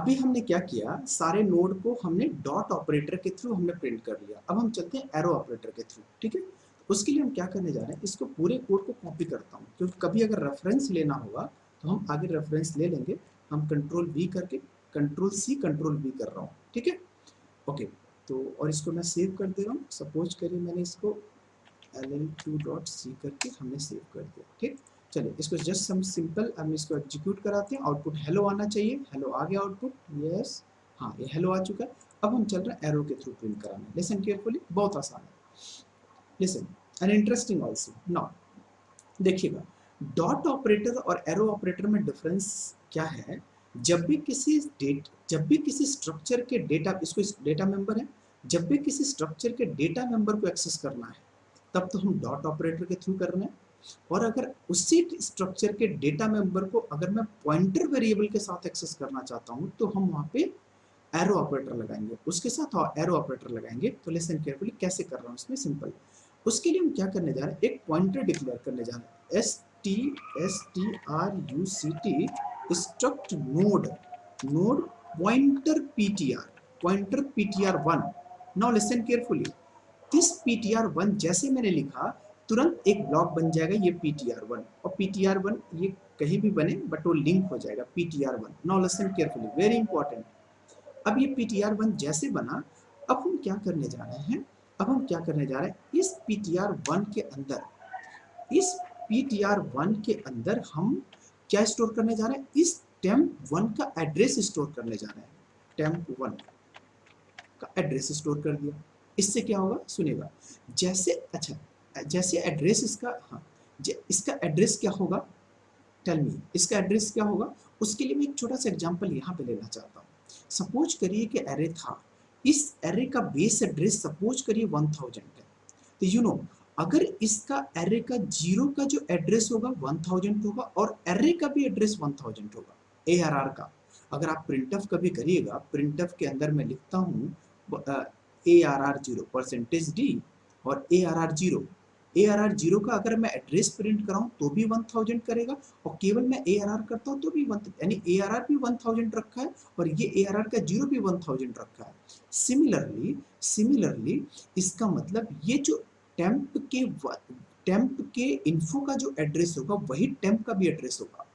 अभी हमने क्या किया, सारे नोड को हमने डॉट ऑपरेटर के थ्रू हमने प्रिंट कर लिया। अब हम चलते हैं एरो ऑपरेटर के थ्रू, ठीक है। उसके लिए हम क्या करने जा रहे हैं, इसको पूरे कोड को कॉपी करता हूँ, क्योंकि कभी अगर रेफरेंस लेना होगा तो हम आगे रेफरेंस ले लेंगे। हम कंट्रोल वी करके कंट्रोल सी कंट्रोल वी कर रहा हूँ, ठीक है। ओके, तो और इसको मैं सेव कर दे रहा हूँ। सपोज करिए मैंने इसको ll2.c करके हमने सेव कर दिया, ठीक। चलिए इसको जस्ट हम सिंपल हम इसको एग्जीक्यूट कराते हैं। आउटपुट हेलो आना चाहिए, हेलो आ गया आउटपुट, यस, हाँ ये हेलो आ चुका है। अब हम चल रहे हैं एरो के थ्रू प्रिंट कराने। लिसन केयरफुली, बहुत आसान है। Listen and interesting also. Now देखिएगा, डॉट ऑपरेटर और एरो ऑपरेटर में डिफरेंस क्या है। जब भी किसी स्ट्रक्चर के डेटा, इसको डेटा मेंबर है, जब भी किसी स्ट्रक्चर के डेटा मेंबर को एक्सेस करना है तब तो हम डॉट ऑपरेटर के थ्रू कर रहे हैं। और अगर उसी स्ट्रक्चर के डेटा मेंबर को अगर मैं पॉइंटर वेरिएबल के साथ एक्सेस करना चाहता हूं तो हम वहां पे एरो ऑपरेटर लगाएंगे, उसके साथ एरो ऑपरेटर लगाएंगे। तो लिसन केयरफुली कैसे कर रहा हूं इसमें, सिंपल। उसके लिए हम क्या करने जा रहे हैं, एक पॉइंटर डिक्लेयर करने जा रहे हैं, struct struct node, node pointer ptr1। Now listen carefully, this ptr1 जैसे मैंने लिखा तुरंत एक ब्लॉक बन जाएगा ये ptr1, और ptr1 ये कहीं भी बने बट वो लिंक हो जाएगा ptr1। Now listen carefully, very important. अब ये ptr1 जैसे बना, अब हम क्या करने जा रहे हैं, अब हम क्या करने जा रहे हैं, इस ptr1 के अंदर, इस ptr1 के अंदर हम क्या स्टोर करने जा रहे हैं, इस temp1 का एड्रेस स्टोर करने जा रहे हैं। temp1 का एड्रेस स्टोर कर दिया। इससे क्या होगा सुनिएगा, जैसे अच्छा जैसे एड्रेस इसका, हाँ इसका एड्रेस क्या होगा, टेल मी इसका एड्रेस क्या होगा। उसके लिए मैं एक छोटा सा एग्जांपल यहाँ पे लेना चाहता हूँ। सपोज करिए कि एरे था, इस एरे का बेस एड्रेस सपोज करिए 1000 है। तो यू नो, अगर इसका एरे का जीरो का जो एड्रेस होगा 1000 होगा और एरे का भी एड्रेस 1000 होगा, ARR का। अगर आप प्रिंटफ कभी करिएगा, प्रिंटफ के अंदर मैं लिखता हूँ ARR0 परसेंटेज डी और ARR0, ARR0 का अगर मैं एड्रेस प्रिंट कराऊं तो भी 1000 करेगा, और केवल मैं ARR करता हूं तो भी 1, यानी ARR भी 1000 रखा है और ये ARR का जीरो भी 1000 रखा है। सिमिलरली इसका मतलब ये जो टेम्प के इन्फो का जो एड्रेस होगा वही टेम्प का भी एड्रेस होगा।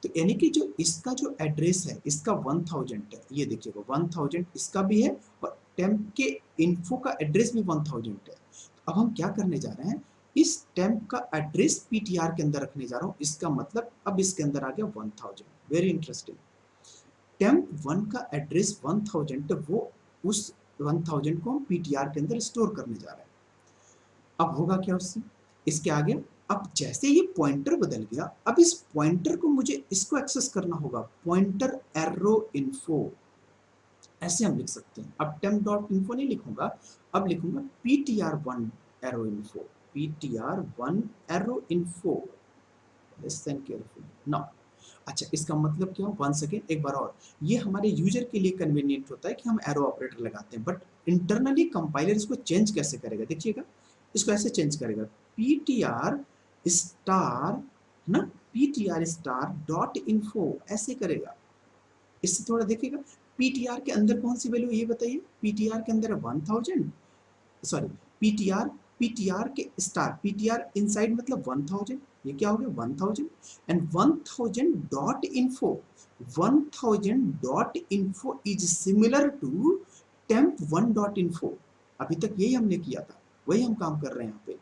तो यानी कि जो इसका जो एड्रेस है इसका 1000 है, ये देखिएगा 1000 इसका भी है और टेम्प के इन्फो का एड्रेस भी 1000 है। अब हम क्या करने जा रहे हैं, इस टेम्प का एड्रेस पीटीआर के अंदर रखने जा रहा हूं। इसका मतलब अब इसके अंदर आ गया 1000। वेरी इंटरेस्टिंग, टेम्प वन का एड्रेस 1000, वो उस 1000 को हम पीटीआर के अंदर स्टोर करने जा रहे हैं। अब होगा क्या उससे, इसके आगे, अब जैसे ये पॉइंटर बदल गया, अब इस पॉइंटर को मुझे इसको एक्सेस करना होगा, पॉइंटर एरो इन्फो, ऐसे हम लिख सकते हैं। अब टेम्प डॉट इन्फो नहीं लिखूंगा, अब लिखूंगा ptr1 arrow info, ptr1 arrow info. Listen carefully now. अच्छा इसका मतलब क्या, वन सेकेंड एक बार और, ये हमारे यूजर के लिए कन्वीनियंट होता है कि हम एरो ऑपरेटर लगाते हैं, बट इंटरनली कंपाइलर इसको चेंज कैसे करेगा, देखिएगा इसको ऐसे चेंज करेगा, ptr स्टार ना, ptr स्टार डॉट इन्फो ऐसे करेगा। इससे थोड़ा देखिएगा, पीटीआर के अंदर कौन सी वैल्यू ये बताइए, पीटीआर के अंदर है 1000, सॉरी पीटीआर, पीटीआर के स्टार, पीटीआर इनसाइड मतलब 1000, ये क्या हो गया 1000 and 1000 dot info, 1000 dot info is similar to temp1 dot info. अभी तक यही हमने किया था, वही हम काम कर रहे हैं यहाँ पे।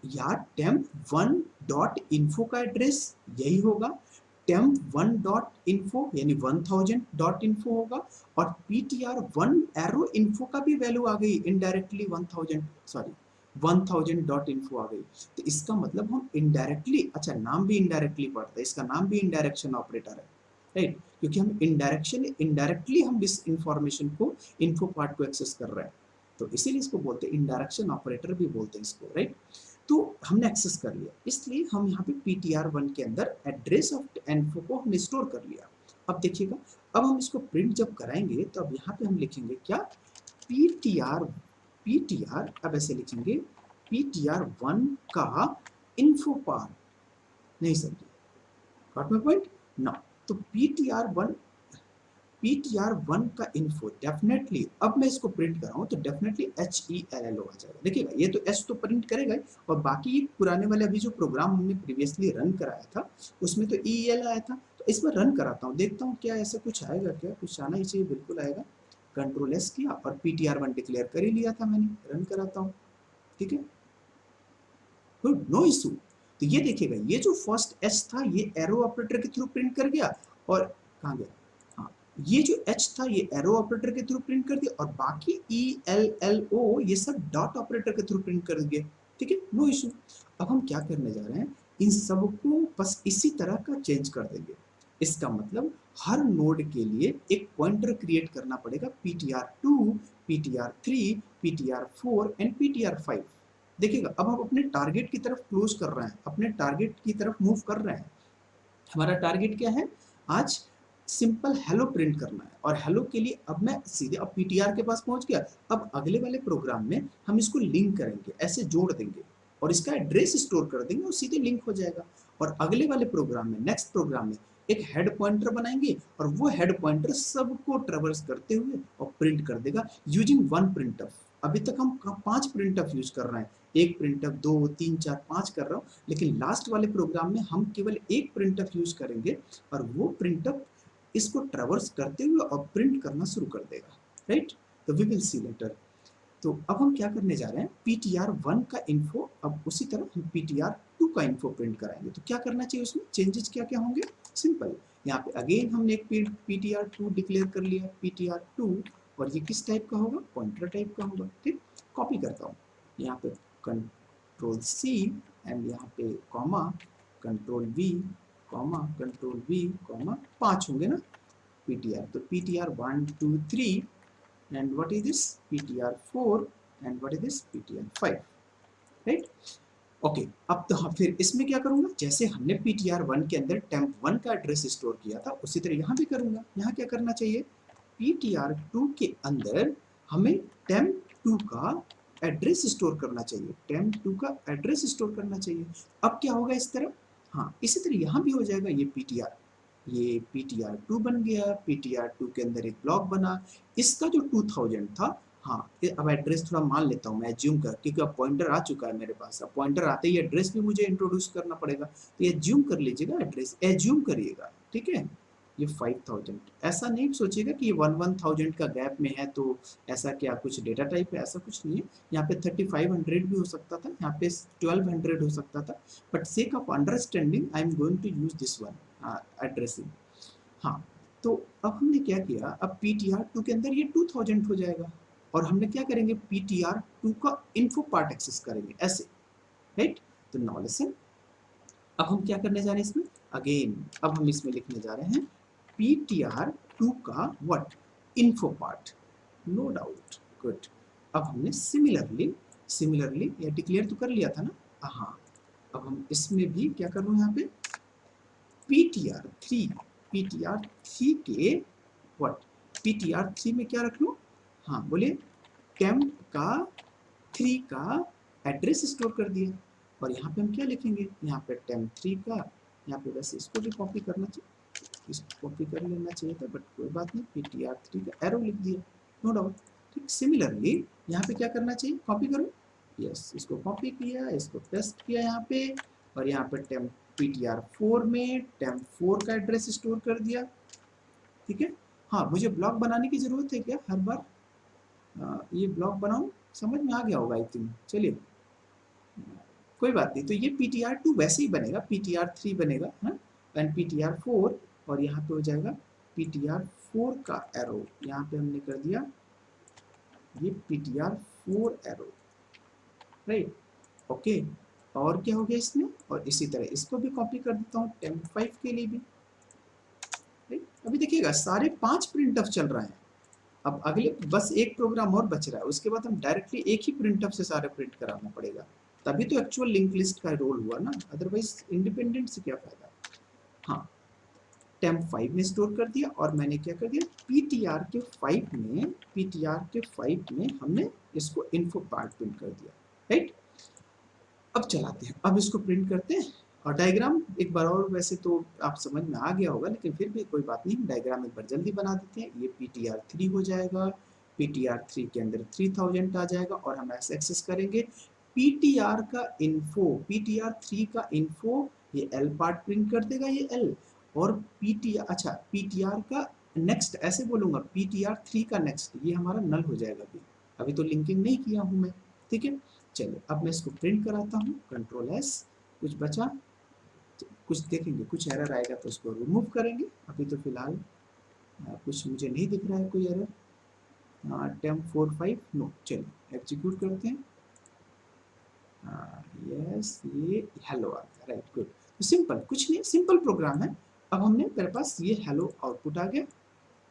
या temp1 डॉट इन्फो का एड्रेस यही होगा, temp1 डॉट इन्फो यानी 1000 डॉट इन्फो होगा, और ptr1 एरो इन्फो का भी वैल्यू आ गई इनडायरेक्टली 1000, सॉरी 1000 डॉट इन्फो आ गई। तो इसका मतलब हम इनडायरेक्टली, अच्छा नाम भी इनडायरेक्टली पढ़ता है, इसका नाम भी इनडायरेक्शन ऑपरेटर है, राइट, क्योंकि हम इनडायरेक्टली हम इस इंफॉर्मेशन को, इन्फो पार्ट को एक्सेस कर रहे हैं, तो इसीलिए इसको बोलते हैं इंडायरेक्शन ऑपरेटर भी बोलते हैं इसको, राइट। तो हमने एक्सेस कर लिया, इसलिए हम यहाँ पे ptr1 के अंदर एड्रेस ऑफ इन्फो को हमने स्टोर कर लिया। अब देखिएगा, अब हम इसको प्रिंट जब कराएंगे तो अब यहाँ पे हम लिखेंगे क्या, ptr, अब ऐसे लिखेंगे ptr1 का इन्फो पार्ट, नहीं समझे, गॉट माय पॉइंट ना। तो ptr1 PTR1 का इन्फो डेफिनेटली, अब मैं इसको प्रिंट कर रहा हूँ तो डेफिनेटली HELLO आ जाएगा। देखिएगा ये तो H तो प्रिंट करेगा ही, और बाकी ये पुराने वाले अभी जो प्रोग्राम हमने प्रीवियसली रन कराया था उसमें तो EL आया था, तो इसमें रन कराता हूँ, देखता हूँ क्या ऐसा कुछ आएगा, क्या कुछ आना ही चाहिए, बिल्कुल आएगा। कंट्रोल एस किया और PTR1 डिक्लेयर कर ही लिया था मैंने, रन कराता हूँ, ठीक है, गुड, नो इशू। तो ये देखिएगा ये जो फर्स्ट एच था ये एरो ऑपरेटर के थ्रू प्रिंट कर गया, और कहाँ गया, हाँ, ये जो एच था ये एरो ऑपरेटर के थ्रू प्रिंट कर दिया, और बाकी ELLO ये सब डॉट ऑपरेटर के थ्रू प्रिंट कर दिए, ठीक है, नो इशू। अब हम क्या करने जा रहे हैं, इन सबको बस इसी तरह का चेंज कर देंगे। इसका मतलब हर नोड के लिए एक पॉइंटर क्रिएट करना पड़ेगा, PTR2, PTR3, PTR4 and PTR5। देखिएगा अब हम अपने टारगेट की तरफ क्लोज कर रहे हैं, अपने टारगेट की तरफ मूव कर रहे हैं। हमारा टारगेट क्या है, आज सिंपल हेलो प्रिंट करना है, और हेलो के लिए अब मैं सीधे अब PTR के पास पहुंच गया। अब अगले वाले प्रोग्राम में हम इसको लिंक करेंगे, ऐसे जोड़ देंगे और इसका एड्रेस स्टोर कर देंगे और सीधे लिंक हो जाएगा। और अगले वाले प्रोग्राम में, नेक्स्ट प्रोग्राम में एक हेड पॉइंटर बनाएंगे, और वो हेड पॉइंटर सबको ट्रेवर्स करते हुए और प्रिंट कर देगा यूजिंग वन प्रिंटफ। अभी तक हम 5 प्रिंटफ यूज कर रहे हैं, एक प्रिंटफ, 2, 3, 4, 5 कर रहा हूँ, लेकिन लास्ट वाले प्रोग्राम में हम केवल एक प्रिंटफ यूज करेंगे, और वो प्रिंटफ इसको ट्रेवर्स करते हुए और प्रिंट करना शुरू कर देगा, राइट। तो वी विल सी लेटर। तो अब हम क्या करने जा रहे हैं, PTR1 का इन्फो, अब उसी तरह हम PTR2 का इन्फो प्रिंट कराएंगे। तो क्या करना चाहिए, उसमें चेंजेस क्या क्या होंगे, सिंपल, यहाँ पे अगेन हमने एक PTR2 डिक्लेयर कर लिया, PTR2, और ये किस टाइप का होगा, पॉइंटर टाइप का होगा, ठीक। कॉपी करता हूँ, यहाँ पे कंट्रोल C एंड यहाँ पे comma, control V, comma, control V, comma, 5 होंगे ना PTR, तो PTR1 2 3, and what is this, PTR4, and what is this, PTR5, right. Okay, अब तो हाँ, फिर इसमें क्या करूंगा, जैसे हमने PTR1 के अंदर temp1 का एड्रेस स्टोर किया था उसी तरह यहाँ भी करूंगा। यहाँ क्या करना चाहिए, PTR2 के अंदर हमें temp2 का एड्रेस स्टोर करना चाहिए, temp2 का एड्रेस स्टोर करना चाहिए। अब क्या होगा इस तरह, हाँ इसी तरह यहाँ भी हो जाएगा, ये PTR2 बन गया, PTR2 के अंदर एक ब्लॉक बना, इसका जो 2000 था, हाँ अब एड्रेस थोड़ा मान लेता हूँ मैं, एज्यूम कर, क्योंकि अब पॉइंटर आ चुका है मेरे पास, अब पॉइंटर आते ही एड्रेस भी मुझे इंट्रोड्यूस करना पड़ेगा, तो एज्यूम कर लीजिएगा, एड्रेस एज्यूम करिएगा, ठीक है। ये 5000, ऐसा नहीं सोचिएगा कि ये 1000 का गैप में है तो ऐसा क्या कुछ डेटा टाइप है, ऐसा कुछ नहीं है। यहाँ पे 3500 भी हो सकता था, यहाँ पे 1200 हो सकता था, but sake of understanding I am going to use this one addressing. हाँ, तो अब हमने क्या किया, अब PTR2 के अंदर ये 2000 हो जाएगा, और हमने क्या करेंगे, PTR2 का इन्फो पार्ट एक्सेस करेंगे ऐसे, राइट। तो नाउ लिसन, अब हम क्या करने जा रहे हैं इसमें, अगेन अब हम इसमें लिखने जा रहे हैं PTR2 का what, info part, no doubt, good. अब हमने सिमिलरली ये डिक्लेयर तो कर लिया था ना, हाँ, अब हम इसमें भी क्या कर रहे हैं, यहाँ पे PTR3 के व्हाट, PTR3 में क्या रख लूँ, हाँ बोलिए, temp का 3 का एड्रेस स्टोर कर दिया, और यहाँ पे हम क्या लिखेंगे, यहाँ पे temp3 का, यहाँ पे बस इसको भी कॉपी करना चाहिए, इसको कॉपी कर लेना चाहिए था, बट कोई बात नहीं, PTR3 का एरो लिख दिया, नो डाउट, ठीक। सिमिलरली यहाँ पे क्या करना चाहिए, कॉपी करो, यस, इसको कॉपी किया, इसको पेस्ट किया यहाँ पे, और यहाँ पे PTR4 में temp4 का एड्रेस स्टोर कर दिया, ठीक है। हाँ, मुझे ब्लॉक बनाने की जरूरत है क्या हर बार, ये ब्लॉक बनाऊं, समझ में आ गया होगा आई थिंक, चलिए कोई बात नहीं। तो ये PTR2 वैसे ही बनेगा, PTR3 बनेगा, हाँ, एंड PTR4, और यहाँ पे हो जाएगा PTR4 का एरो, यहाँ पे हमने कर दिया ये PTR4 एरो, राइट, ओके। और क्या हो गया इसमें, और इसी तरह इसको भी कॉपी कर देता हूँ temp5 के लिए भी, राइट। अभी देखिएगा सारे 5 प्रिंटफ चल रहे हैं, अब अगले बस एक प्रोग्राम और बच रहा है, उसके बाद हम डायरेक्टली एक ही प्रिंटफ से सारे प्रिंट कराना पड़ेगा, तभी तो एक्चुअल लिंक लिस्ट का रोल हुआ ना, अदरवाइज इंडिपेंडेंट से क्या फायदा। हाँ, temp5 में स्टोर कर दिया, और मैंने क्या कर दिया, PTR के 5 में हमने इसको इन्फो पार्ट प्रिंट कर दिया, राइट। अब चलाते हैं, अब इसको प्रिंट करते हैं, और डायग्राम एक बार और वैसे तो आप समझ में आ गया होगा, लेकिन फिर भी कोई बात नहीं, डायग्राम एक बार जल्दी बना देते हैं। ये PTR3 हो जाएगा, PTR3 के अंदर 3000 आ जाएगा और हम ऐसे एक्सेस करेंगे। PTR का इन्फो, PTR3 का इन्फो ये L पार्ट प्रिंट कर देगा, ये L। और PTR, अच्छा PTR का नेक्स्ट ऐसे बोलूँगा, PTR3 का नेक्स्ट ये हमारा नल हो जाएगा। अभी तो लिंकिंग नहीं किया हूँ मैं, ठीक है। चलिए अब मैं इसको प्रिंट कराता हूँ, Ctrl+S। कुछ बचा, कुछ देखेंगे, कुछ एरर आएगा तो उसको रिमूव करेंगे। अभी तो फिलहाल कुछ मुझे नहीं दिख रहा है कोई एरर। temp45 नो, चलिए एग्जीक्यूट करते हैं। यस, ये हेलो आ गया, राइट, गुड। तो सिंपल, कुछ नहीं, सिंपल प्रोग्राम है। अब हमने, मेरे पास ये हेलो आउटपुट आ गया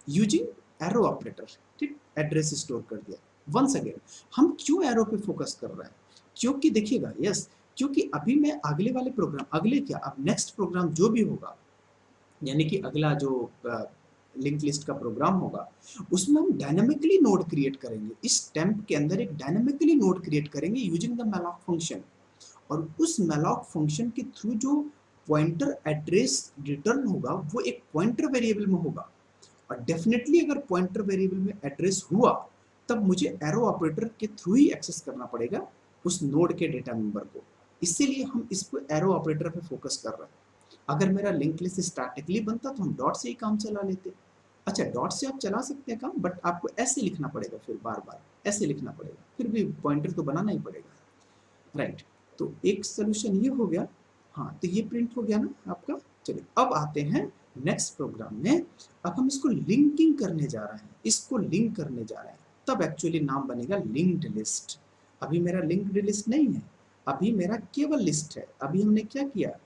यूजिंग एरो ऑपरेटर, ठीक, एड्रेस स्टोर कर दिया। वंस अगेन, हम क्यों एरो पे फोकस कर रहे हैं? क्योंकि देखिएगा, यस, क्योंकि अभी मैं अगले वाले प्रोग्राम, अगले क्या, अब नेक्स्ट प्रोग्राम जो भी होगा, यानी कि अगला जो लिंक लिस्ट का प्रोग्राम होगा, उसमें हम डायनामिकली नोड क्रिएट करेंगे। इस टेम्प के अंदर एक डायनामिकली नोड क्रिएट करेंगे यूजिंग द malloc फंक्शन। और उस malloc फंक्शन के थ्रू जो पॉइंटर एड्रेस रिटर्न होगा वो एक पॉइंटर वेरिएबल में होगा। और डेफिनेटली अगर पॉइंटर वेरिएबल में एड्रेस हुआ, तब मुझे एरो ऑपरेटर के थ्रू ही एक्सेस करना पड़ेगा उस नोड के डेटा मेंबर को। इसीलिए हम इसको एरो ऑपरेटर पे फोकस कर रहे हैं। अगर मेरा लिंक लिस्ट स्टैटिकली बनता तो हम डॉट से ही काम चला लेते। अच्छा, डॉट से आप चला सकते हैं काम, बट आपको ऐसे लिखना पड़ेगा, फिर बार बार ऐसे लिखना पड़ेगा, फिर भी पॉइंटर तो बनाना ही पड़ेगा, राइट। तो एक सोल्यूशन ये हो गया। हाँ, तो ये प्रिंट हो गया ना आपका। चलिए अब आते हैं नेक्स्ट प्रोग्राम में। अब हम इसको लिंकिंग करने जा रहे हैं, इसको लिंक करने जा रहे हैं, तब एक्चुअली नाम बनेगा लिंक्ड लिस्ट। अभी मेरा लिंक्ड लिस्ट नहीं है, अभी मेरा केवल लिस्ट है। अभी हमने क्या किया,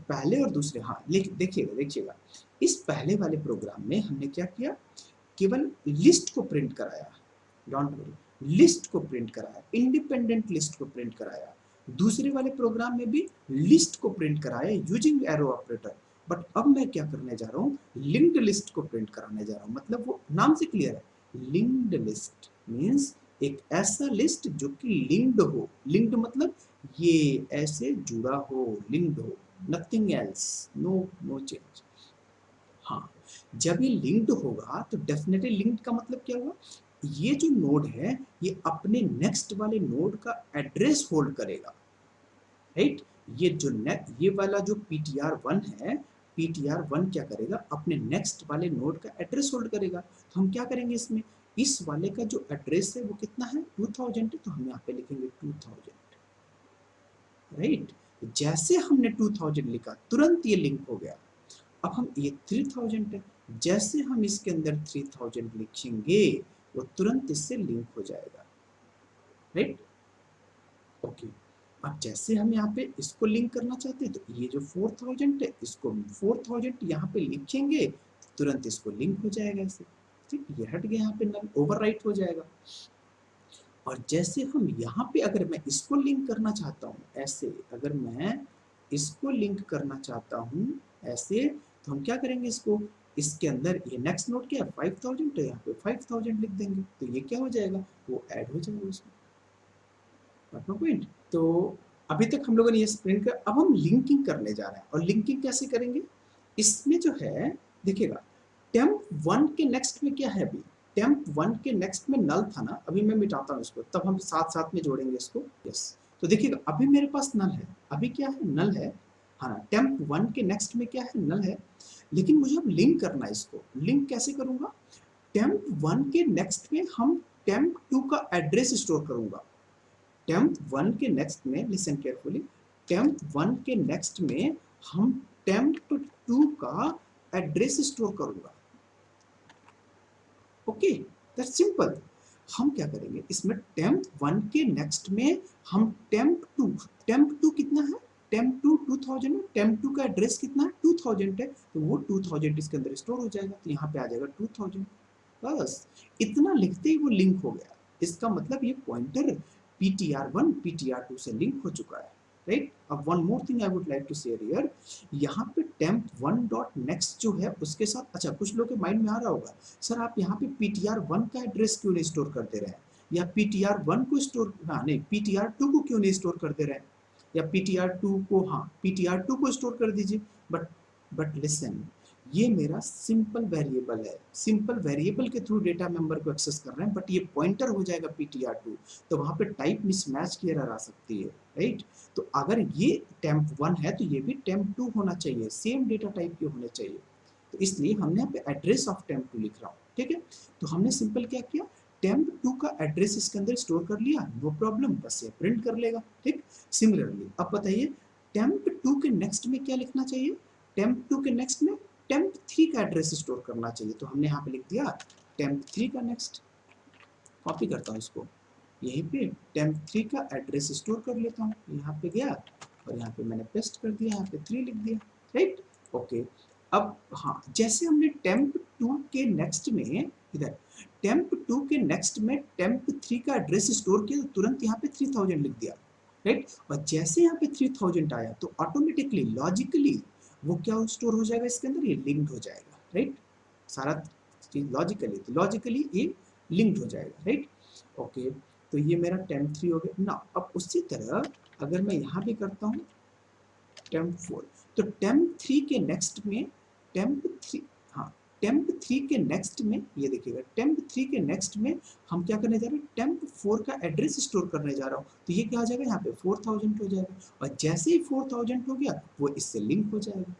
पहले और दूसरे, हाँ देखिएगा देखिएगा, इस पहले वाले प्रोग्राम में हमने क्या किया, केवल लिस्ट को प्रिंट कराया, डोंट वरी, लिस्ट को प्रिंट कराया, इंडिपेंडेंट लिस्ट को प्रिंट कराया। दूसरे वाले प्रोग्राम में भी लिस्ट को प्रिंट कराया यूजिंग एरो ऑपरेटर। बट अब मैं क्या करने जा रहा हूँ, लिंक्ड लिस्ट को प्रिंट कराने जा रहा हूँ। मतलब वो नाम से क्लियर है, लिंक्ड लिस्ट मीन्स एक ऐसा लिस्ट जो कि लिंक्ड हो। लिंक्ड मतलब ये ऐसे जुड़ा हो, लिंक्ड हो, नथिंग एल्स, नो चेंज। हाँ, जब ये लिंक्ड होगा तो डेफिनेटली लिंक्ड का मतलब क्या हुआ, ये जो नोड है ये अपने नेक्स्ट वाले नोड का एड्रेस होल्ड करेगा, राइट। ये जो ये वाला जो PTR1 है, PTR1 क्या करेगा, अपने नेक्स्ट वाले नोड का एड्रेस होल्ड करेगा। तो हम क्या करेंगे इसमें, इस वाले का जो एड्रेस है वो कितना है, 2000 है, तो हम यहाँ पे लिखेंगे 2000, राइट। जैसे हमने 2000 लिखा तुरंत ये लिंक हो गया। अब हम ये 3000 है, जैसे हम इसके अंदर 3000 लिखेंगे वो तुरंत इससे लिंक हो जाएगा, राइट। ओके, अब जैसे हम यहाँ पे इसको लिंक करना चाहते हैं तो ये जो 4000 है, इसको 4000 यहाँ पे लिखेंगे, तुरंत इसको लिंक हो जाएगा ऐसे, ठीक। ये हट गया, यहाँ पे नल ओवरराइट हो जाएगा। और जैसे हम यहाँ पे अगर मैं इसको लिंक करना चाहता हूँ ऐसे, अगर मैं इसको लिंक करना चाहता हूँ ऐसे, तो हम क्या करेंगे, इसको, इसके अंदर ये नेक्स्ट नोड क्या है 5000, तो यहाँ पे 5000 लिख देंगे, तो ये क्या हो जाएगा, वो ऐड हो जाएगा उसमें। पॉइंट। तो अभी तक हम लोगों ने ये स्प्रिंट कर, अब हम लिंकिंग करने जा रहे हैं। और लिंकिंग कैसे करेंगे, इसमें जो है देखिएगा, temp1 के नेक्स्ट में क्या है, अभी temp1 के नेक्स्ट में नल था ना, अभी मैं मिटाता हूँ इसको, तब हम साथ साथ में जोड़ेंगे इसको। यस, तो देखिएगा अभी मेरे पास नल है, अभी क्या है, नल है, हाँ। temp1 के नेक्स्ट में क्या है, नल है। लेकिन मुझे अब लिंक करना है इसको। लिंक कैसे करूंगा, temp1 के नेक्स्ट में हम temp2 का एड्रेस स्टोर करूंगा। temp1 के नेक्स्ट में, लिसन केयरफुली, temp1 के नेक्स्ट में हम temp2 का एड्रेस स्टोर करूंगा। Okay, that's simple. हम क्या करेंगे इसमें, temp1 के नेक्स्ट में हम temp2 कितना है, temp2 2000 है, temp2 का एड्रेस कितना है, 2000 है, तो वो 2000 इसके अंदर स्टोर हो जाएगा, तो यहाँ पे आ जाएगा 2000। बस इतना लिखते ही वो लिंक हो गया। इसका मतलब ये पॉइंटर PTR1 PTR2 से लिंक हो चुका है, राइट। अब one more thing I would like to share here, यहाँ पे temp1 डॉट नेक्स्ट जो है उसके साथ, अच्छा कुछ लोगों के माइंड में आ रहा होगा, सर आप यहाँ पे PTR1 का एड्रेस क्यों नहीं स्टोर कर दे रहे हैं, या PTR1 को स्टोर, हाँ नहीं, PTR2 को क्यों नहीं स्टोर कर दे रहे हैं। या ptr2 को, हाँ ptr2 को स्टोर कर दीजिए। बट लिसन, ये मेरा सिंपल वेरिएबल है, सिंपल वेरिएबल के थ्रू डेटा मेंबर को एक्सेस कर रहे हैं, बट ये पॉइंटर हो जाएगा ptr2, तो वहां पे टाइप मिसमैच की एरर आ सकती है, राइट। तो अगर ये temp1 है तो ये भी temp2 होना चाहिए, सेम डेटा टाइप के होने चाहिए। तो इसलिए हमने यहाँ पे एड्रेस ऑफ temp2 लिख रहा हूँ, ठीक है। तो हमने सिंपल क्या किया, temp2 का एड्रेस इसके अंदर स्टोर कर लिया, नो प्रॉब्लम, बस ये प्रिंट कर लेगा, ठीक। सिमिलरली अब बताइए temp2 के नेक्स्ट में क्या लिखना चाहिए, temp2 के नेक्स्ट में temp3 का एड्रेस स्टोर करना चाहिए। तो हमने यहाँ पे लिख दिया temp3 का नेक्स्ट, कॉपी करता हूँ इसको, यहीं पे temp3 का एड्रेस स्टोर कर लेता हूँ, यहाँ पे गया और यहाँ पे मैंने पेस्ट कर दिया, यहाँ पे 3 लिख दिया, राइट। ओके, अब हाँ, जैसे हमने temp2 के नेक्स्ट में, इधर temp2 के नेक्स्ट में temp3 का एड्रेस स्टोर किया तो तुरंत यहाँ पे 3000 लिख दिया, राइट। और जैसे यहाँ पे 3000 आया तो ऑटोमेटिकली लॉजिकली वो क्या स्टोर हो जाएगा इसके अंदर, ये लिंक्ड हो जाएगा, राइट। सारा चीज लॉजिकली, तो लॉजिकली ये लिंक्ड हो जाएगा, राइट। ओके, तो ये मेरा temp3 हो गया ना। अब उसी तरह अगर मैं यहाँ भी करता हूँ temp4, तो temp3 के नेक्स्ट में temp3, हाँ temp3 के नेक्स्ट में ये देखिएगा, temp3 के नेक्स्ट में हम क्या करने जा रहे हैं, temp4 का एड्रेस स्टोर करने जा रहा हूँ, तो ये क्या आ जाएगा, यहाँ पे 4000 हो जाएगा, और जैसे ही 4000 हो गया वो इससे लिंक हो जाएगा,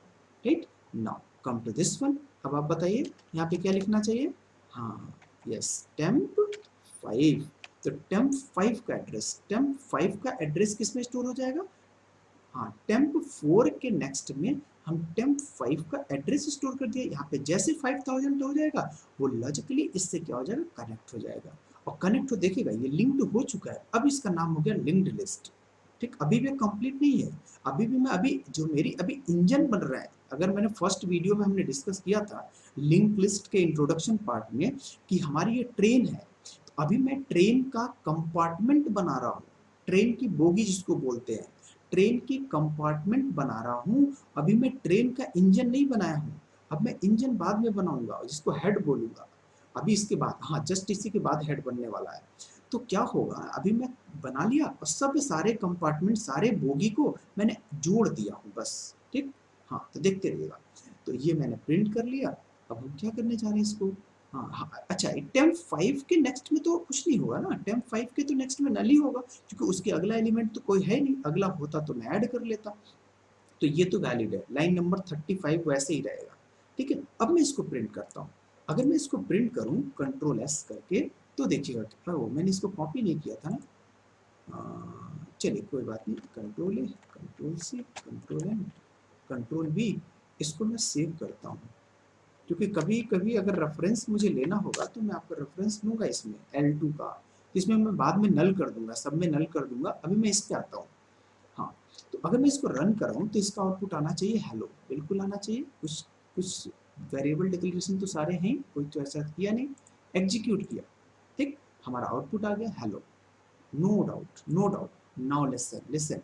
right. Now come to this one, अब आप बताइए यहाँ पे क्या लिखना चाहिए, हाँ यस temp5, तो temp5 का एड्रेस, temp5 का एड्रेस किस में स्टोर हो जाएगा, हाँ temp4 के नेक्स्ट में हम temp5 का एड्रेस स्टोर कर दिया, यहाँ पे जैसे 5000 हो जाएगा वो लॉजिकली इससे क्या हो जाएगा, कनेक्ट हो जाएगा, और कनेक्ट हो देखिएगा ये लिंक्ड हो चुका है, अब इसका नाम हो गया लिंक्ड लिस्ट, ठीक। अभी भी कंप्लीट नहीं है, अभी भी मैं, अभी जो मेरी अभी इंजन बन रहा है, अगर मैंने फर्स्ट वीडियो में हमने डिस्कस किया था लिंक लिस्ट के इंट्रोडक्शन पार्ट में कि हमारी ये ट्रेन है, तो अभी मैं ट्रेन का कंपार्टमेंट बना रहा हूँ, ट्रेन की बोगी जिसको बोलते हैं, ट्रेन की कंपार्टमेंट बना रहा हूँ, अभी मैं ट्रेन का इंजन नहीं बनाया हूँ, अब मैं इंजन बाद में बनाऊंगा जिसको हेड बोलूंगा, अभी इसके बाद, हाँ जस्ट इसी के बाद हेड बनने वाला है। तो क्या होगा, अभी मैं बना लिया और सब सारे कंपार्टमेंट, सारे बोगी को मैंने जोड़ दिया हूँ बस, ठीक। हाँ तो देखते रहिएगा, तो ये मैंने प्रिंट कर लिया, अब हम क्या करने जा रहे हैं इसको, हाँ हाँ अच्छा, temp5 के नेक्स्ट में तो कुछ नहीं होगा ना, temp5 के तो नेक्स्ट में नल ही होगा, क्योंकि उसके अगला एलिमेंट तो कोई है नहीं, अगला होता तो मैं ऐड कर लेता, तो ये तो वैलिड है, लाइन नंबर 35 वैसे ही रहेगा, ठीक है। अब मैं इसको प्रिंट करता हूँ, अगर मैं इसको प्रिंट करूँ कंट्रोल एस करके, तो देखिएगा क्या हो, मैंने इसको कॉपी नहीं किया था ना, चलिए कोई बात नहीं, control A, control C, control N, control B, इसको मैं सेव करता हूँ, क्योंकि कभी कभी अगर रेफरेंस मुझे लेना होगा तो मैं आपका रेफरेंस लूंगा इसमें L2 का, इसमें मैं बाद में नल कर दूंगा, सब में नल कर दूंगा, अभी मैं इस पे आता हूँ। हाँ, तो अगर मैं इसको रन कर रहा हूँ तो इसका आउटपुट आना चाहिए हेलो, बिल्कुल आना चाहिए, कुछ वेरिएबल डिक्लेरेशन तो सारे हैं, कोई तो ऐसा किया नहीं, एग्जीक्यूट किया, ठीक, हमारा आउटपुट आ गया hello, no doubt no doubt. Now listen listen,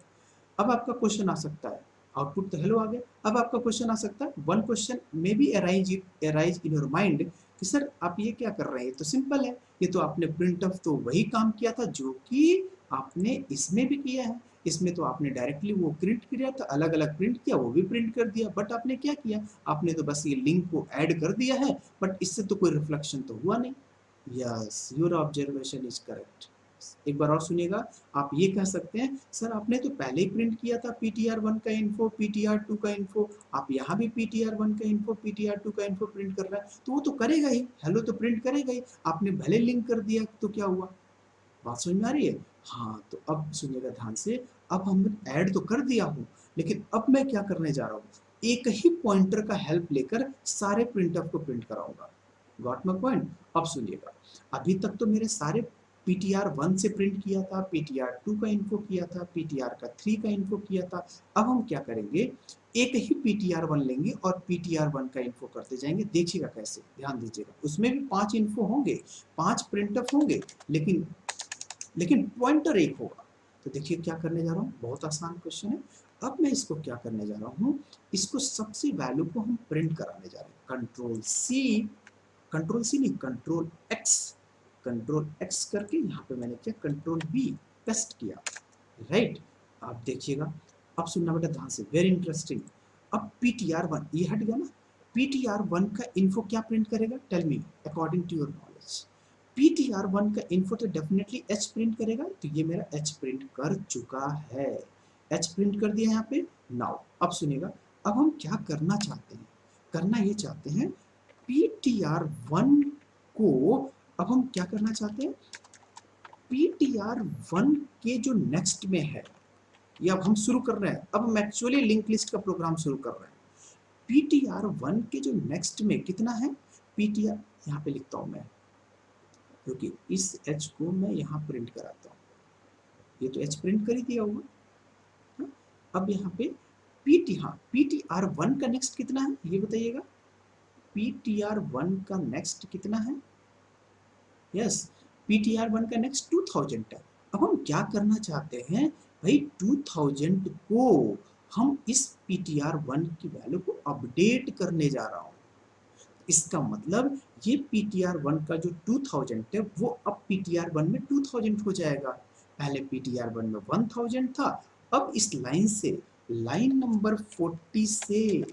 अब आपका क्वेश्चन आ सकता है, आउटपुट तो हेलो आ गया, अब आपका क्वेश्चन आ सकता है, one question may be arise in your mind कि सर आप ये क्या कर रहे हैं, तो सिंपल है, ये तो आपने प्रिंट ऑफ तो वही काम किया था जो कि आपने इसमें भी किया है, इसमें तो आपने डायरेक्टली वो प्रिंट किया था, अलग अलग प्रिंट किया, वो भी प्रिंट कर दिया, बट आपने क्या किया, आपने तो बस ये लिंक को ऐड कर दिया है, बट इससे तो कोई रिफ्लेक्शन तो हुआ नहीं। Yes, your observation is correct. एक बार और सुनिएगा, आप ये कह सकते हैं सर आपने तो पहले ही प्रिंट किया था ptr1 का इन्फो, ptr2 का इन्फो, आप यहाँ भी ptr1 का इन्फो, ptr2 का इन्फो प्रिंट कर रहा है, तो वो तो करेगा ही, हेलो तो प्रिंट करेगा ही, आपने भले लिंक कर दिया तो क्या हुआ, बात समझ में आ रही है। हाँ तो अब सुनिएगा ध्यान से, अब हम ऐड तो कर दिया हूँ, लेकिन अब मैं क्या करने जा रहा हूँ, एक ही पॉइंटर का हेल्प लेकर सारे प्रिंटफ को प्रिंट कराऊंगा, गॉट माय पॉइंट। अब सुनिएगा, अभी तक तो मेरे सारे ptr1 से प्रिंट किया था, ptr2 का इन्फो किया था, ptr का 3 का इन्फो किया था, अब हम क्या करेंगे, एक ही ptr1 लेंगे और ptr1 का इन्फो करते जाएंगे, देखिएगा कैसे, ध्यान दीजिएगा, उसमें भी 5 इन्फो होंगे, 5 प्रिंटअप होंगे, लेकिन पॉइंटर एक होगा। तो देखिए क्या करने जा रहा हूँ, बहुत आसान क्वेश्चन है। अब मैं इसको क्या करने जा रहा हूँ, इसको सबसे वैल्यू को हम प्रिंट कराने जा रहे हैं, कंट्रोल सी नहीं, कंट्रोल एक्स करके यहाँ पे मैंने क्या कंट्रोल बी पेस्ट किया, राइट। आप देखिएगा, अब सुनना बेटा ध्यान से, वेरी इंटरेस्टिंग। अब PTR1 ये हट गया ना, PTR1 का इन्फो क्या प्रिंट करेगा, tell me according to your knowledge. PTR1 का इन्फो तो डेफिनेटली H प्रिंट करेगा, तो ये मेरा H प्रिंट कर चुका है, H प्रिंट कर दिया यहाँ पे। नाउ अब सुनिएगा, अब हम क्या करना चाहते हैं, करना ये चाहते हैं PTR1 को, अब हम क्या करना चाहते हैं, PTR1 के जो नेक्स्ट में है, ये अब हम शुरू कर रहे हैं, अब हम एक्चुअली लिंक लिस्ट का प्रोग्राम शुरू कर रहे हैं। PTR1 के जो नेक्स्ट में कितना है, PTR यहाँ पे लिखता हूँ मैं, क्योंकि इस H को मैं यहाँ प्रिंट कराता हूँ, ये तो H प्रिंट कर ही दिया होगा। हाँ? अब यहाँ पे PTR1 का नेक्स्ट कितना है ये बताइएगा, PTR1 का नेक्स्ट कितना है, यस, PTR1 का नेक्स्ट 2000 है। अब हम क्या करना चाहते हैं भाई, 2000 को हम इस PTR1 की वैल्यू को अपडेट करने जा रहा हूँ। इसका मतलब ये PTR1 का जो 2000 है वो अब PTR1 में 2000 हो जाएगा। पहले PTR1 में 1000 था, अब इस लाइन से, लाइन नंबर 40 से,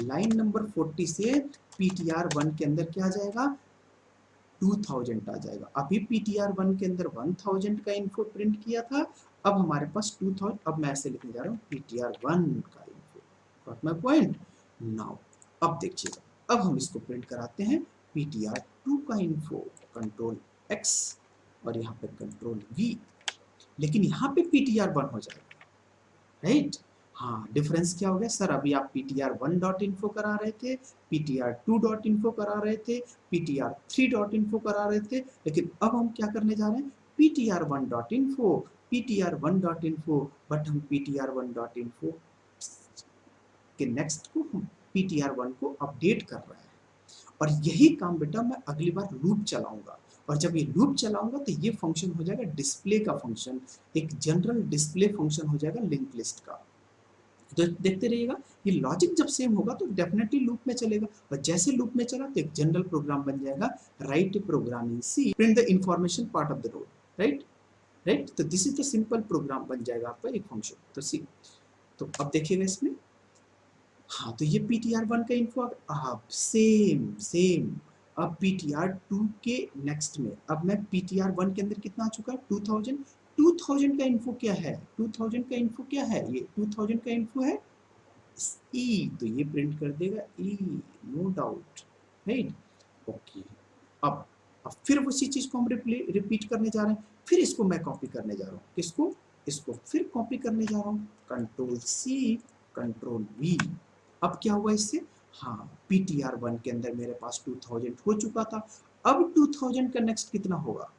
लाइन नंबर 40 से PTR1 के अंदर क्या आ जाएगा, 2000 आ जाएगा। अभी PTR1 के अंदर 1000 का इन्फो प्रिंट किया था, अब हमारे पास 2000, अब मैं ऐसे लिखने जा रहा हूँ PTR1 का info, got my point. Now अब देखिएगा, अब हम इसको प्रिंट कराते हैं PTR2 का इन्फो, कंट्रोल X और यहाँ पे कंट्रोल V, लेकिन यहाँ पे PTR1 हो जाएगा, राइट। हाँ, डिफरेंस क्या हो गया सर, अभी आप PTR1 डॉट इन्फो करा रहे थे, PTR2 डॉट इन्फो करा रहे थे, PTR3 डॉट इन्फो करा रहे थे, लेकिन अब हम क्या करने जा रहे हैं, PTR1 dot info, PTR1 dot info, but हम PTR1 डॉट इन्फो के नेक्स्ट को हम PTR1 को अपडेट कर रहे हैं। और यही काम बेटा मैं अगली बार लूप चलाऊंगा, और जब ये लूप चलाऊंगा तो ये फंक्शन हो जाएगा डिस्प्ले का फंक्शन, एक जनरल डिस्प्ले फंक्शन हो जाएगा लिंक लिस्ट का। तो देखते रहिएगा, ये लॉजिक जब सेम होगा तो डेफिनेटली लूप में चलेगा, और जैसे लूप में चला तो एक जनरल प्रोग्राम बन जाएगा, write program in C print the information part of the road, right, right. तो this is the simple program बन जाएगा आपका एक फंक्शन। तो सी, तो अब देखिएगा इसमें, हाँ तो ये PTR1 का इन्फो अब सेम सेम, अब PTR2 के नेक्स्ट में, अब मैं PTR1 के अंदर कितना आ चुका है, 2000, 2000 का इन्फो क्या है, 2000 का इन्फो क्या है, ये 2000 का इन्फो है ई, तो ये प्रिंट कर देगा ई, नो डाउट, राइट, ओके। अब फिर उसी चीज को हम रिपीट करने जा रहे हैं, फिर इसको मैं कॉपी करने जा रहा हूँ, किसको, इसको फिर कॉपी करने जा रहा हूँ, कंट्रोल C कंट्रोल V। अब क्या हुआ इससे, हाँ PTR1 के अंदर मेरे पास 2000 हो चुका था, अब 2000 का नेक्स्ट कितना होगा,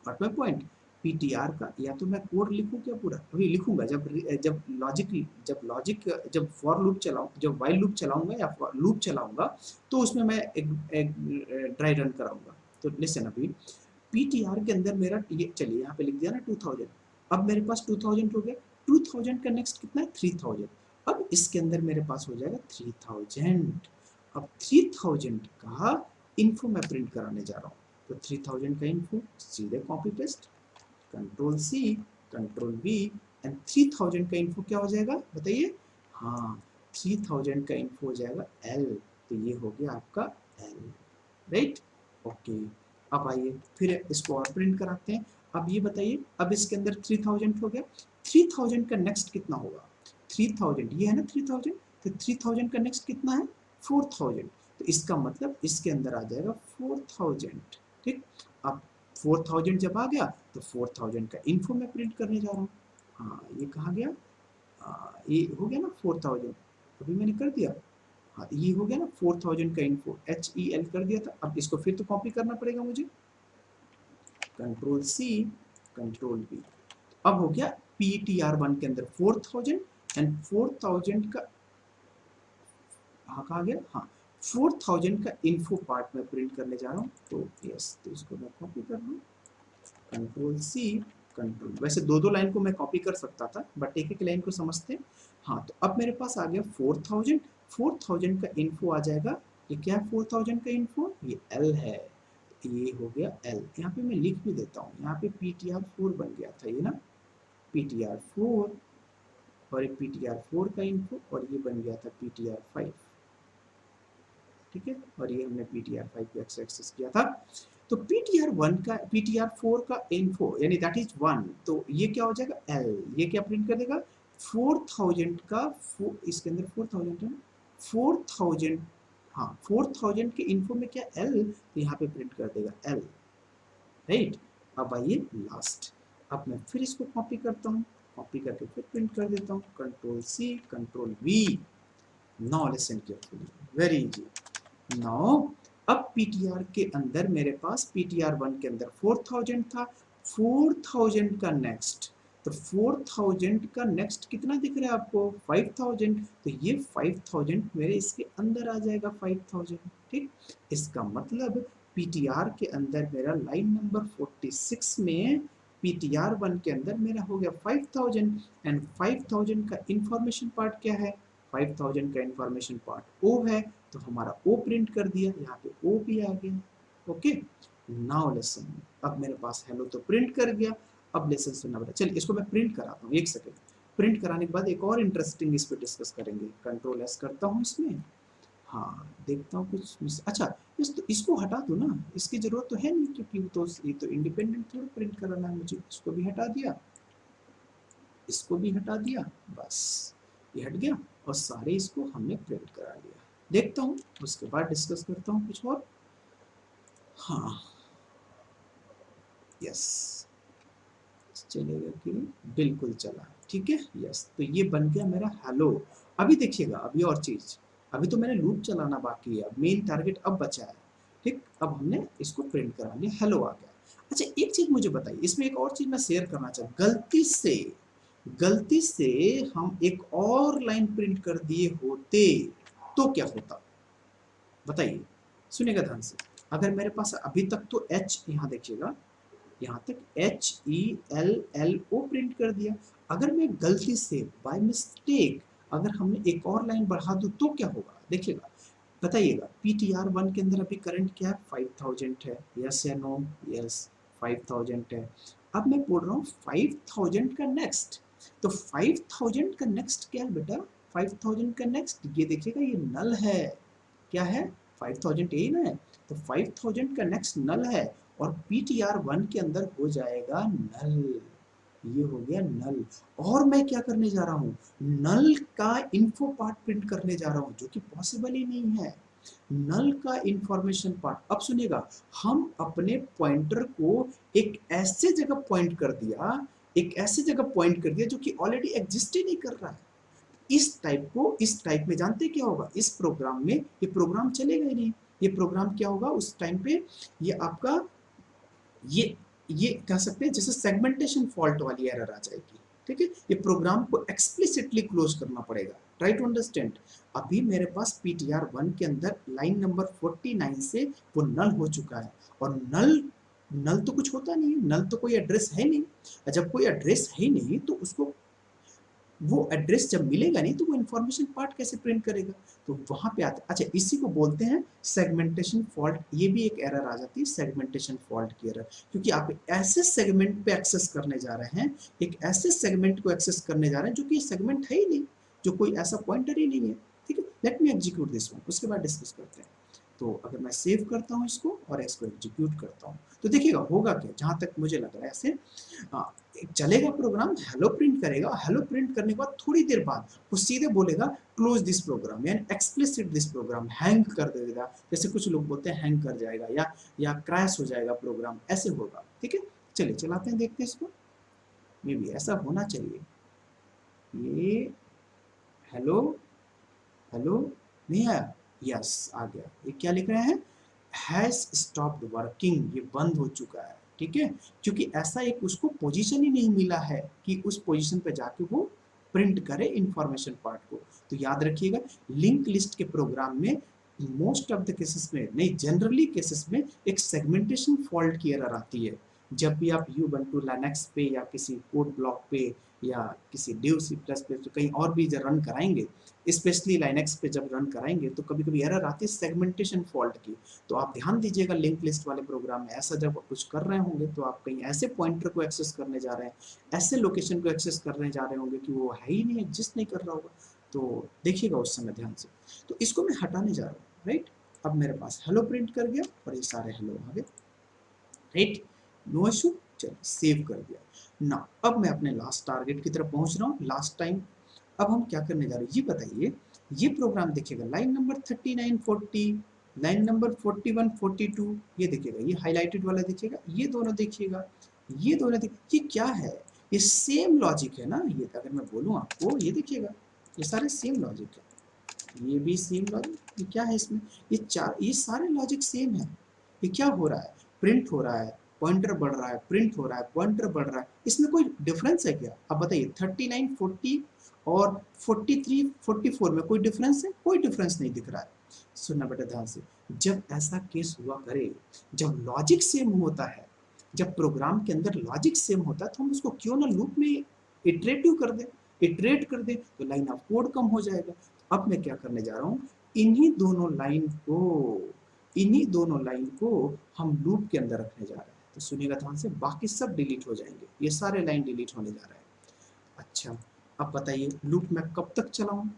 व्हाट माय पॉइंट, PTR का, या तो मैं कोड लिखूं क्या पूरा, अभी लिखूंगा जब जब लॉजिक जब फॉर लूप चलाऊं, जब वाइल लूप चलाऊंगा या लूप चलाऊंगा, तो उसमें मैं एक ड्राई रन कराऊंगा। तो लिसन, अभी PTR के अंदर मेरा ये, चलिए यहाँ पे लिख दिया ना 2000, अब मेरे पास 2000 हो गया, 2000 का नेक्स्ट कितना है 3000, अब इसके अंदर मेरे पास हो जाएगा 3000, अब 3000 का इन्फो मैं प्रिंट कराने जा रहा हूँ, तो 3000 का इन्फो सीधे copy paste, control C control V, and 3000 का इन्फो क्या हो जाएगा बताइए, हाँ 3000 का इन्फो हो जाएगा L, तो ये हो गया आपका L, राइट, ओके। अब आइए फिर इसको और प्रिंट कराते हैं, अब ये बताइए, अब इसके अंदर 3000 हो गया, 3000 का नेक्स्ट कितना होगा, 3000 ये है ना 3000, तो 3000 का नेक्स्ट कितना है 4000, तो इसका मतलब इसके अंदर आ जाएगा 4000, ठीक। अब 4000 जब आ गया तो 4000 का इन्फो मैं प्रिंट करने जा रहा हूँ, हाँ ये कहाँ गया, ये हो गया ना 4000, अभी मैंने कर दिया, हाँ ये हो गया ना 4000 का इन्फो, HEL कर दिया था, अब इसको फिर तो कॉपी करना पड़ेगा मुझे, कंट्रोल C कंट्रोल V, अब हो गया PTR1 के अंदर 4000, एंड 4000 का, हाँ कहाँ गया, हाँ 4000 का इन्फो पार्ट में प्रिंट करने जा रहा हूँ, तो यस, तो इसको मैं कॉपी कर लूँ, कंट्रोल C कंट्रोल, वैसे दो दो लाइन को मैं कॉपी कर सकता था, बट एक एक लाइन को समझते हैं। हाँ तो अब मेरे पास आ गया 4000, 4000 का इन्फो आ जाएगा, ये क्या है 4000 का इन्फो, ये L है, ये हो गया L, यहाँ पे मैं लिख भी देता हूँ, यहाँ पे PTR4 बन गया था ये ना, PTR4, और एक ptr4 का इन्फो, और ये बन गया था ptr5, ठीक है, और ये हमने ptr5 को एक्सेस किया था। तो ptr1 का ptr4 का इन्फो यानी दैट इज 1, तो ये क्या हो जाएगा l, ये क्या प्रिंट कर देगा 4000 का, इसके अंदर 4000 है ना, 4000, हाँ 4000 के इन्फो में क्या l, तो यहाँ पे प्रिंट कर देगा l, राइट। अब आइए लास्ट, अब मैं फिर इसको कॉपी करता हूँ, कॉपी करके फिर प्रिंट कर देता हूँ, control C control V. Now listen carefully, very easy. Now अब पीटीआर के अंदर मेरे पास ptr1 के अंदर 4000 था, 4000 का नेक्स्ट, तो 4000 का नेक्स्ट कितना दिख रहा है आपको 5000, तो ये 5000 मेरे इसके अंदर आ जाएगा 5000, ठीक। इसका मतलब पीटीआर के अंदर मेरा लाइन नंबर 46 में ptr1 के अंदर मेरा हो गया 5000, एंड 5000 का इंफॉर्मेशन पार्ट क्या है, 5000 का इंफॉर्मेशन पार्ट ओ है, तो हमारा ओ प्रिंट कर दिया, यहाँ पे ओ भी आ गया, ओके। नाउ लेसन, अब मेरे पास हेलो तो प्रिंट कर गया, अब लेसन सुनना पड़ेगा। चलिए इसको मैं प्रिंट कराता हूँ, एक सेकेंड। प्रिंट कराने के बाद एक और इंटरेस्टिंग इस पे डिस्कस करेंगे, कंट्रोल एस करता हूँ इसमें, हाँ देखता हूँ कुछ अच्छा, इसको हटा दो ना, इसकी जरूरत तो है नहीं, क्योंकि तो ये तो इंडिपेंडेंट थोड़ा प्रिंट कराना है मुझे, इसको भी हटा दिया, इसको भी हटा दिया, बस ये हट गया, और सारे इसको हमने प्रिंट करा लिया। देखता हूँ उसके बाद डिस्कस करता हूँ कुछ और, हाँ यस चलेगा कि नहीं, बिल्कुल चला, ठीक है यस, तो ये बन गया मेरा हेलो। अभी देखिएगा, अभी और चीज, अभी तो मैंने लूप चलाना बाकी है, मेन टारगेट अब बचा है, ठीक। अब हमने इसको प्रिंट करा लिया, हेलो आ गया। अच्छा एक चीज मुझे बताइए, इसमें एक और चीज मैं शेयर करना चाहूँ, गलती से हम एक और लाइन प्रिंट कर दिए होते तो क्या होता, बताइए, सुनिएगा ध्यान से। अगर मेरे पास अभी तक तो एच, यहाँ देखिएगा, यहाँ तक HELLO प्रिंट कर दिया, अगर मैं गलती से बाय मिस्टेक अगर हमने एक और लाइन बढ़ा दूं तो क्या होगा, देखिएगा, बताइएगा। ptr1 के अंदर अभी करंट क्या है 5000 है, यस या नो, यस 5000 है। अब मैं बोल रहा हूँ 5000 का नेक्स्ट, तो 5000 का नेक्स्ट क्या है बेटा, 5000 का नेक्स्ट ये देखिएगा, ये नल है, क्या है 5000 यही ना है, तो 5000 का नेक्स्ट नल है, और ptr1 के अंदर हो जाएगा नल, ये हो गया नल। और मैं क्या करने जा रहा हूँ, नल का इन्फो पार्ट प्रिंट करने जा रहा हूँ, जो कि पॉसिबल ही नहीं है, नल का इंफॉर्मेशन पार्ट। अब सुनिएगा, हम अपने पॉइंटर को एक ऐसे जगह पॉइंट कर दिया, एक ऐसे जगह पॉइंट कर दिया जो कि ऑलरेडी एग्जिस्ट ही नहीं कर रहा है। इस टाइप को, इस टाइप में जानते क्या होगा, इस प्रोग्राम में ये प्रोग्राम चलेगा ही नहीं, ये प्रोग्राम क्या होगा उस टाइम पे, ये आपका ये ये कह सकते हैं जैसे सेगमेंटेशन फॉल्ट वाली एरर आ जाएगी, ठीक है। ये प्रोग्राम को एक्सप्लिसिटली क्लोज करना पड़ेगा, ट्राई टू अंडरस्टैंड। अभी मेरे पास ptr1 के अंदर लाइन नंबर 49 से वो नल हो चुका है, और नल नल तो कुछ होता नहीं है, नल तो कोई एड्रेस है नहीं, जब कोई एड्रेस है नहीं तो उसको वो एड्रेस जब मिलेगा नहीं तो वो इन्फॉर्मेशन पार्ट कैसे प्रिंट करेगा, तो वहां पे आता है। अच्छा इसी को बोलते हैं सेगमेंटेशन फॉल्ट, ये भी एक एरर आ जाती है सेगमेंटेशन फॉल्ट की एरर, क्योंकि आप ऐसे सेगमेंट पे एक्सेस करने जा रहे हैं, एक ऐसे सेगमेंट को एक्सेस करने जा रहे हैं जो कि सेगमेंट है ही नहीं, जो कोई ऐसा पॉइंटर ही नहीं है, ठीक है। Let me execute this one, उसके बाद डिस्कस करते हैं। तो अगर मैं सेव करता हूँ इसको और इसको एग्जीक्यूट करता हूँ, तो देखिएगा होगा क्या, जहां तक मुझे लग रहा है ऐसे चलेगा प्रोग्राम, हेलो प्रिंट करेगा, हेलो प्रिंट करने के बाद थोड़ी देर बाद वो सीधे बोलेगा क्लोज दिस प्रोग्राम, यानी एक्सप्लिसिट दिस प्रोग्राम, हैंग कर देगा, जैसे कुछ लोग बोलते हैं हैंग कर जाएगा या क्रैश हो जाएगा प्रोग्राम, ऐसे होगा, ठीक है। चलिए चलाते हैं, देखते हैं इसको, मे भी ऐसा होना चाहिए। ये हेलो हेलो नहीं आया, यस आ गया, ये क्या लिख रहे हैं, हैज स्टॉप्ड वर्किंग, ये बंद हो चुका है, ठीक है, क्योंकि ऐसा एक उसको पोजीशन ही नहीं मिला है कि उस पोजीशन पे जाके वो प्रिंट करे इंफॉर्मेशन पार्ट को। तो याद रखिएगा, लिंक लिस्ट के प्रोग्राम में मोस्ट ऑफ द केसेस में नहीं, जनरली केसेस में एक सेगमेंटेशन फॉल्ट की एरर आती है, जब भी आप Ubuntu लिनक्स पे या किसी कोड ब्लॉक पे या किसी ड्यू सी प्लस पे तो कहीं और भी जब रन कराएंगे, स्पेशली लाइनक्स पे जब रन कराएंगे तो कभी कभी एरर आती है सेगमेंटेशन फॉल्ट की। तो आप ध्यान दीजिएगा लिंक लिस्ट वाले प्रोग्राम में ऐसा जब कुछ कर रहे होंगे तो आप कहीं ऐसे पॉइंटर को एक्सेस करने जा रहे हैं, ऐसे लोकेशन को एक्सेस करने जा रहे होंगे कि वो है ही नहीं, एग्जिस्ट नहीं कर रहा होगा। तो देखिएगा उस समय ध्यान से। तो इसको मैं हटाने जा रहा हूँ, राइट। अब मेरे पास हेलो प्रिंट कर गया और ये सारे हेलो आ गए, राइट। नो इशू, चलो सेव कर दिया ना। अब मैं अपने लास्ट टारगेट की तरफ पहुंच रहा हूँ, लास्ट टाइम। अब हम क्या करने जा रहे हैं ये बताइए। ये प्रोग्राम देखिएगा लाइन नंबर 39 40, लाइन नंबर 41 42, ये देखिएगा, ये हाईलाइटेड वाला देखिएगा, ये दोनों देखिएगा, ये दोनों देखिए, ये क्या है, ये सेम लॉजिक है ना। ये अगर मैं बोलूँ आपको, ये देखिएगा, ये सारे सेम लॉजिक है, ये भी सेम लॉजिक। ये क्या है इसमें, ये सारे लॉजिक सेम है। ये क्या हो रहा है, प्रिंट हो रहा है, पॉइंटर बढ़ रहा है, प्रिंट हो रहा है, पॉइंटर बढ़ रहा है, इसमें कोई डिफरेंस है क्या? अब बताइए 39 40 और 43 44 में कोई डिफरेंस है? कोई डिफरेंस नहीं दिख रहा है। सुनना बेटा ध्यान से, जब ऐसा केस हुआ करे, जब लॉजिक सेम होता है, जब प्रोग्राम के अंदर लॉजिक सेम होता है, तो हम उसको क्यों ना लूप में इटरेटिव कर दें, इटरेट कर दें, तो लाइन ऑफ कोड कम हो जाएगा। अब मैं क्या करने जा रहा हूँ, इन्हीं दोनों लाइन को, इन्हीं दोनों लाइन को हम लूप के अंदर रखने जा रहे हैं। तो सुनिएगा ध्यान से, बाकी सब डिलीट हो जाएंगे, ये सारे लाइन डिलीट होने जा रहे हैं। अच्छा, अब बताइए लूप मैं कब तक चलाऊं?